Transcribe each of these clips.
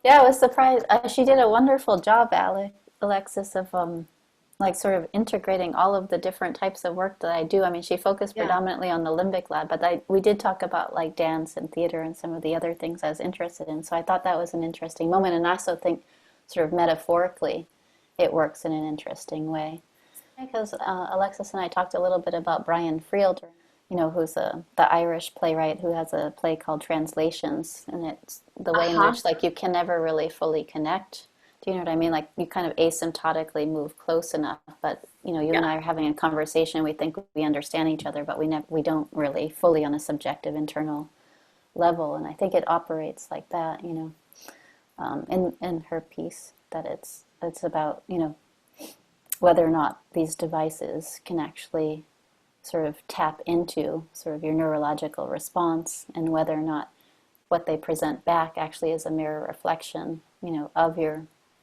Yeah, I was surprised. She did a wonderful job, Alexis, of like sort of integrating all of the different types of work that I do. I mean, she focused Yeah. predominantly on the limbic lab, but we did talk about like dance and theater and some of the other things I was interested in. So I thought that was an interesting moment, and I also think sort of metaphorically, it works in an interesting way. Because Alexis and I talked a little bit about Brian Friel, who's the Irish playwright who has a play called Translations, and it's the way in Uh-huh. which like you can never really fully connect. Do you know what I mean? Like you kind of asymptotically move close enough, but you and Yeah. I are having a conversation. We think we understand each other, but we don't really fully on a subjective internal level. And I think it operates like that. In her piece, that it's about whether or not these devices can actually sort of tap into sort of your neurological response, and whether or not what they present back actually is a mirror reflection,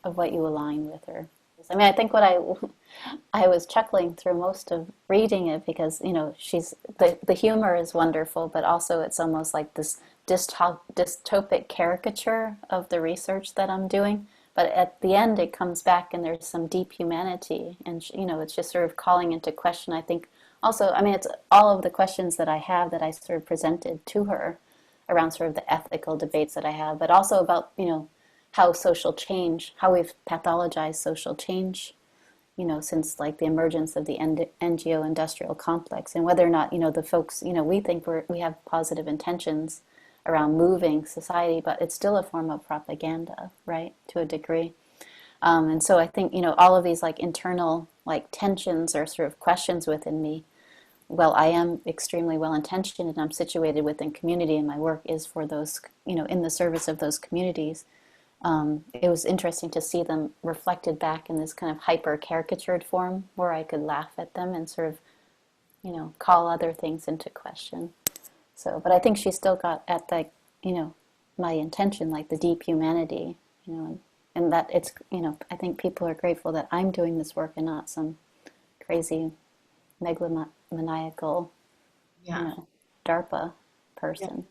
of what you align with. Or I mean, I think what I was chuckling through most of reading it because she's the humor is wonderful, but also it's almost like this dystopic caricature of the research that I'm doing. But at the end, it comes back, and there's some deep humanity, and it's just sort of calling into question. I think also, I mean, it's all of the questions that I have that I sort of presented to her around sort of the ethical debates that I have, but also about how social change, how we've pathologized social change, since like the emergence of the NGO industrial complex, and whether or not the folks we think we have positive intentions around moving society, but it's still a form of propaganda, right, to a degree. And so I think all of these like internal like tensions or sort of questions within me. Well, I am extremely well intentioned, and I'm situated within community, and my work is for those, in the service of those communities. It was interesting to see them reflected back in this kind of hyper caricatured form where I could laugh at them and sort of, call other things into question. So, but I think she still got at like, my intention, like the deep humanity, and that it's, I think people are grateful that I'm doing this work and not some crazy megalomaniacal, Yeah. DARPA Yeah. person.